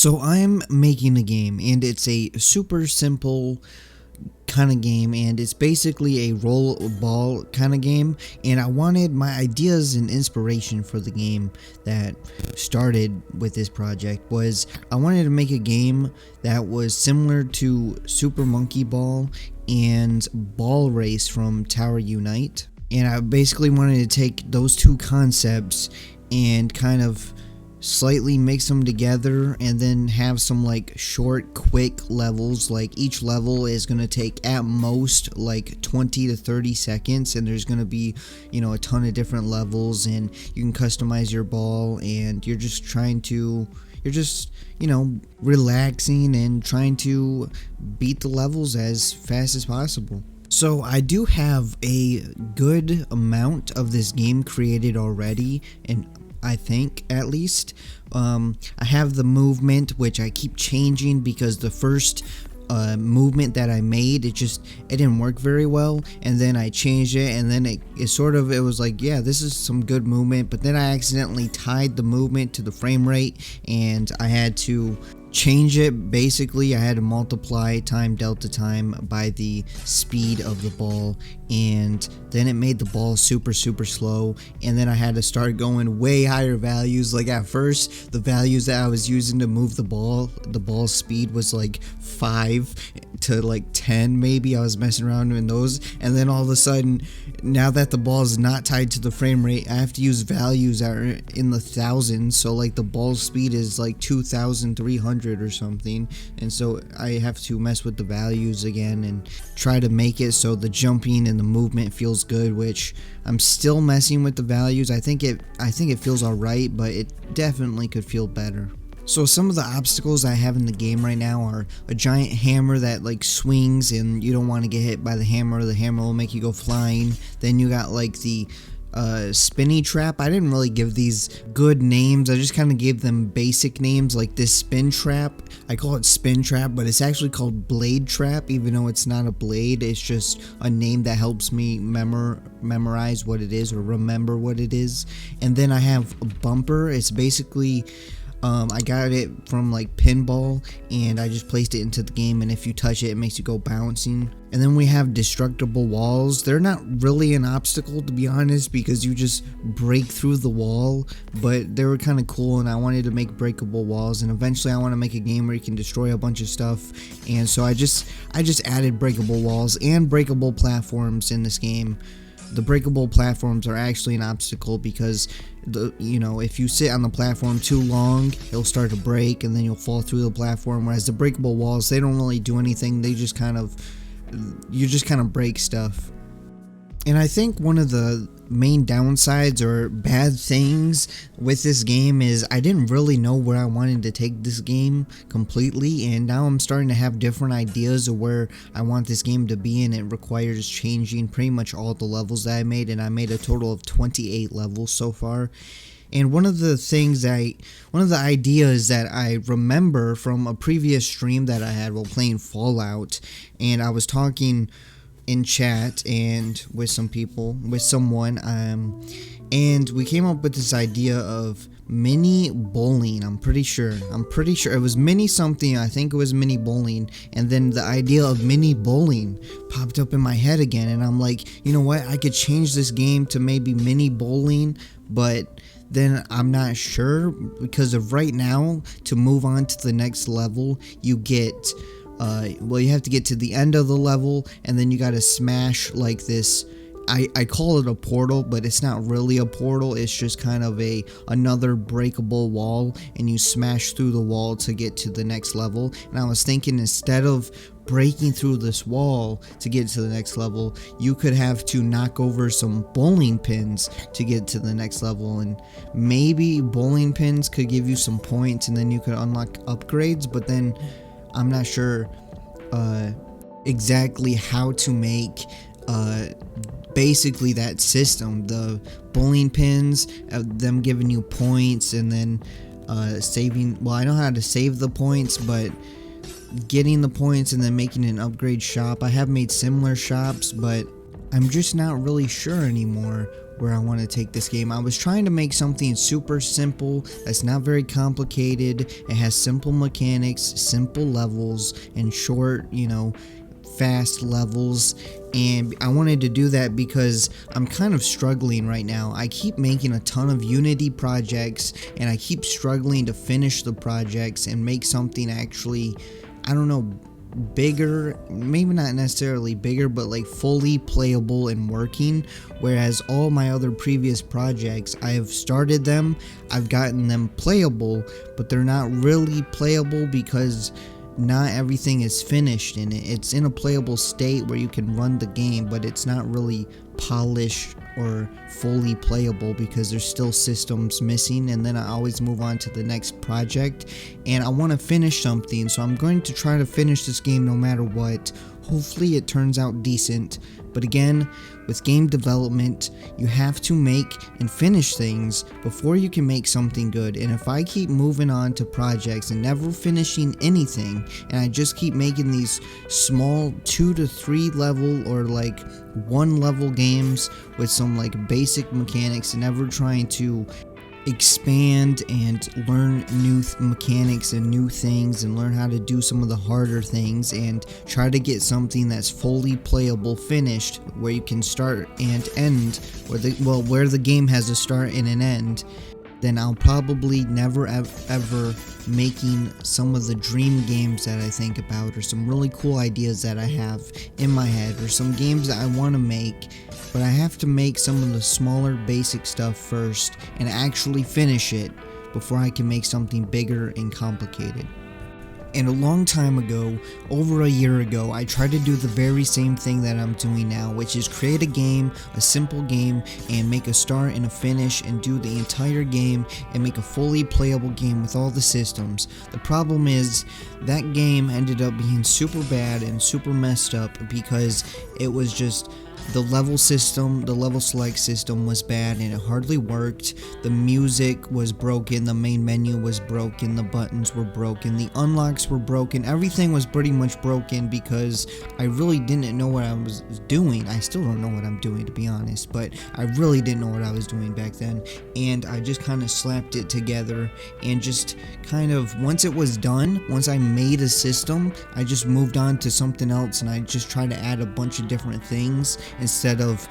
So I'm making a game, and it's a super simple kind of game, and it's basically a roll ball kind of game. And I wanted my ideas and inspiration for the game that started with this project was I wanted to make a game that was similar to Super Monkey Ball and Ball Race from Tower Unite. And I basically wanted to take those two concepts and kind of slightly mix them together and then have some like short quick levels. Like each level is going to take at most like 20 to 30 seconds, and there's going to be, you know, a ton of different levels, and you can customize your ball, and you're just you know, relaxing and trying to beat the levels as fast as possible. So I do have a good amount of this game created already, and I think at least I have the movement, which I keep changing because the first movement that I made, it didn't work very well, and then I changed it, and then it was like, yeah, this is some good movement, but then I accidentally tied the movement to the frame rate, and I had to change it. Basically, I had to multiply delta time by the speed of the ball, and then it made the ball super slow, and then I had to start going way higher values. Like at first, the values that I was using to move the ball speed was like 5 to like 10 maybe. I was messing around in those, and then all of a sudden, now that the ball is not tied to the frame rate, I have to use values that are in the thousands. So like the ball speed is like 2,300 or something, and so I have to mess with the values again and try to make it so the jumping and the movement feels good, which I'm still messing with the values. I think it feels alright, but it definitely could feel better. So some of the obstacles I have in the game right now are a giant hammer that like swings, and you don't want to get hit by the hammer will make you go flying. Then you got like the spinny trap. I didn't really give these good names. I just kind of gave them basic names, like this spin trap. I call it spin trap, but it's actually called blade trap, even though it's not a blade. It's just a name that helps me memorize what it is or remember what it is. And then I have a bumper. It's basically I got it from like pinball, and I just placed it into the game, and if you touch it, it makes you go bouncing. And then we have destructible walls. They're not really an obstacle, to be honest, because you just break through the wall, but they were kind of cool, and I wanted to make breakable walls, and eventually I want to make a game where you can destroy a bunch of stuff, and so I just added breakable walls and breakable platforms in this game. The breakable platforms are actually an obstacle because if you sit on the platform too long, it'll start to break, and then you'll fall through the platform. Whereas the breakable walls, they don't really do anything. They just you just kind of break stuff. And I think one of the main downsides or bad things with this game is I didn't really know where I wanted to take this game completely, and now I'm starting to have different ideas of where I want this game to be, and it requires changing pretty much all the levels that I made, and I made a total of 28 levels so far. And one of the ideas that I remember from a previous stream that I had while playing Fallout, and I was talking in chat and with someone, and we came up with this idea of mini bowling. I'm pretty sure it was mini something. I think it was mini bowling, and then the idea of mini bowling popped up in my head again, and I'm like, you know what, I could change this game to maybe mini bowling, but then I'm not sure, because of right now, to move on to the next level, you get you have to get to the end of the level, and then you gotta smash like this. I call it a portal, but it's not really a portal. It's just kind of another breakable wall, and you smash through the wall to get to the next level. And I was thinking, instead of breaking through this wall to get to the next level, you could have to knock over some bowling pins to get to the next level, and maybe bowling pins could give you some points, and then you could unlock upgrades. But then I'm not sure exactly how to make basically that system. The bowling pins, them giving you points, and then saving. Well, I know how to save the points, but getting the points and then making an upgrade shop. I have made similar shops, but I'm just not really sure anymore where I want to take this game. I was trying to make something super simple that's not very complicated. It has simple mechanics, simple levels, and short, fast levels. And I wanted to do that because I'm kind of struggling right now. I keep making a ton of Unity projects and I keep struggling to finish the projects and make something actually, I don't know, bigger, maybe not necessarily bigger, but like fully playable and working. Whereas all my other previous projects, I have started them, I've gotten them playable, but they're not really playable because not everything is finished in it. It's in a playable state where you can run the game, but it's not really polished or fully playable because there's still systems missing. And then I always move on to the next project, and I want to finish something, so I'm going to try to finish this game no matter what. Hopefully it turns out decent, but again, with game development, you have to make and finish things before you can make something good. And if I keep moving on to projects and never finishing anything, and I just keep making these small 2 to 3 level or like 1 level games with some like basic mechanics and never trying to expand and learn new mechanics and new things and learn how to do some of the harder things and try to get something that's fully playable finished where you can start and end, where the game has a start and an end, then I'll probably never ever making some of the dream games that I think about, or some really cool ideas that I have in my head, or some games that I want to make. But I have to make some of the smaller basic stuff first and actually finish it before I can make something bigger and complicated. And a long time ago, over a year ago, I tried to do the very same thing that I'm doing now, which is create a game, a simple game, and make a start and a finish and do the entire game and make a fully playable game with all the systems. The problem is that game ended up being super bad and super messed up because it was just the level system, the level select system was bad and it hardly worked. The music was broken, the main menu was broken, the buttons were broken, the unlocks were broken, everything was pretty much broken because I really didn't know what I was doing. I still don't know what I'm doing, to be honest, but I really didn't know what I was doing back then, and I just kind of slapped it together and just kind of, once it was done, once I made a system, I just moved on to something else and I just tried to add a bunch of different things instead of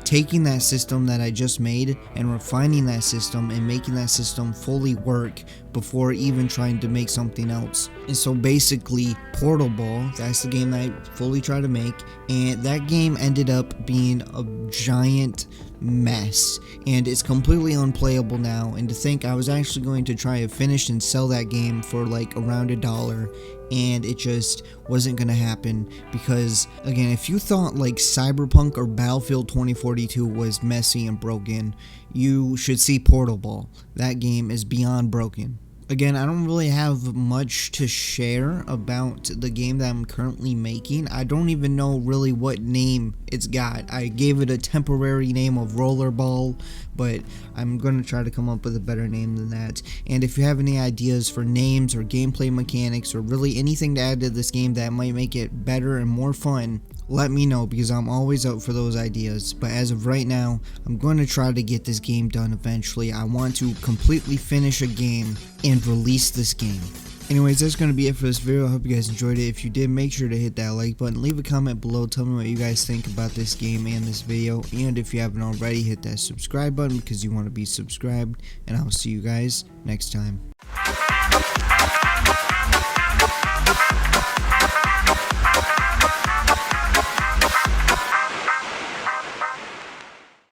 taking that system that I just made and refining that system and making that system fully work before even trying to make something else. And so basically, Portal Ball, that's the game that I fully tried to make, and that game ended up being a giant mess and it's completely unplayable now. And to think I was actually going to try to finish and sell that game for like around $1, and it just wasn't gonna happen because, again, if you thought like Cyberpunk or Battlefield 2042 was messy and broken, you should see Portal Ball. That game is beyond broken. Again, I don't really have much to share about the game that I'm currently making. I don't even know really what name it's got. I gave it a temporary name of Rollerball, but I'm going to try to come up with a better name than that. And if you have any ideas for names or gameplay mechanics or really anything to add to this game that might make it better and more fun, let me know because I'm always up for those ideas. But as of right now, I'm going to try to get this game done eventually. I want to completely finish a game and release this game. Anyways, that's going to be it for this video. I hope you guys enjoyed it. If you did, make sure to hit that like button. Leave a comment below. Tell me what you guys think about this game and this video. And if you haven't already, hit that subscribe button because you want to be subscribed. And I will see you guys next time.